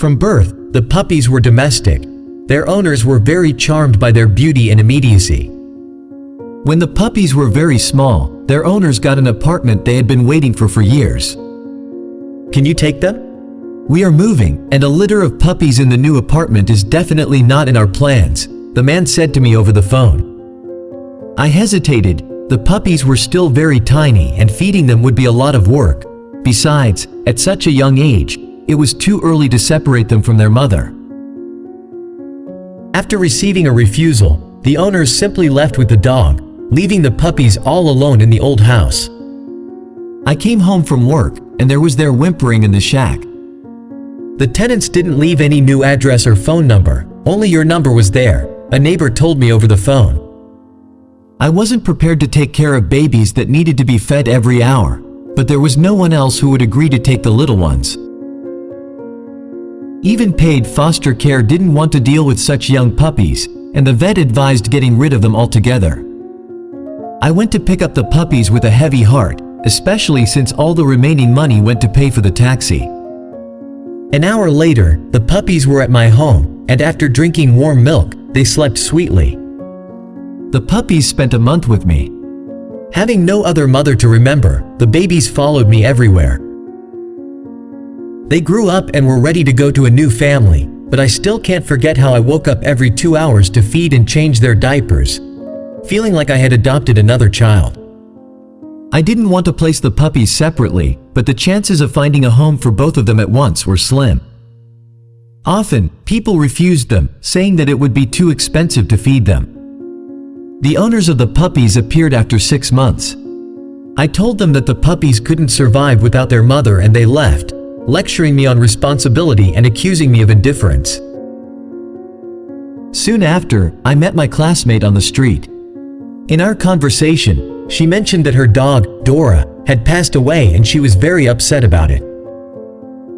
From birth, the puppies were domestic. Their owners were very charmed by their beauty and immediacy. When the puppies were very small, their owners got an apartment they had been waiting for years. "Can you take them? We are moving, and a litter of puppies in the new apartment is definitely not in our plans," the man said to me over the phone. I hesitated. The puppies were still very tiny and feeding them would be a lot of work. Besides, at such a young age, it was too early to separate them from their mother. After receiving a refusal, the owners simply left with the dog, leaving the puppies all alone in the old house. I came home from work, and there was their whimpering in the shack. The tenants didn't leave any new address or phone number, only your number was there, a neighbor told me over the phone. I wasn't prepared to take care of babies that needed to be fed every hour, but there was no one else who would agree to take the little ones. Even paid foster care didn't want to deal with such young puppies, and the vet advised getting rid of them altogether. I went to pick up the puppies with a heavy heart, especially since all the remaining money went to pay for the taxi. An hour later, the puppies were at my home, and after drinking warm milk, they slept sweetly. The puppies spent a month with me. Having no other mother to remember, the babies followed me everywhere. They grew up and were ready to go to a new family, but I still can't forget how I woke up every 2 hours to feed and change their diapers, feeling like I had adopted another child. I didn't want to place the puppies separately, but the chances of finding a home for both of them at once were slim. Often, people refused them, saying that it would be too expensive to feed them. The owners of the puppies appeared after 6 months. I told them that the puppies couldn't survive without their mother and they left, lecturing me on responsibility and accusing me of indifference. Soon after, I met my classmate on the street. In our conversation, she mentioned that her dog, Dora, had passed away and she was very upset about it.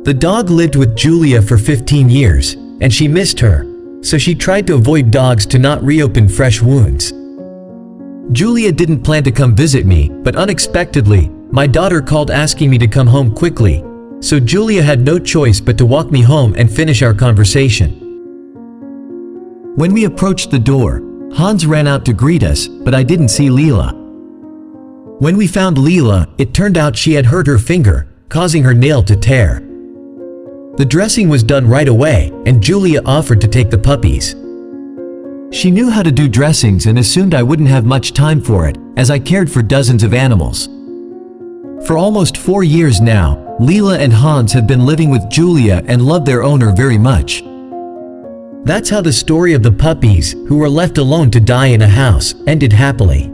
The dog lived with Julia for 15 years, and she missed her, so she tried to avoid dogs to not reopen fresh wounds. Julia didn't plan to come visit me, but unexpectedly, my daughter called asking me to come home quickly, so Julia had no choice but to walk me home and finish our conversation. When we approached the door, Hans ran out to greet us, but I didn't see Leela. When we found Leela, it turned out she had hurt her finger, causing her nail to tear. The dressing was done right away, and Julia offered to take the puppies. She knew how to do dressings and assumed I wouldn't have much time for it, as I cared for dozens of animals. For almost 4 years now, Leela and Hans have been living with Julia and love their owner very much. That's how the story of the puppies, who were left alone to die in a house, ended happily.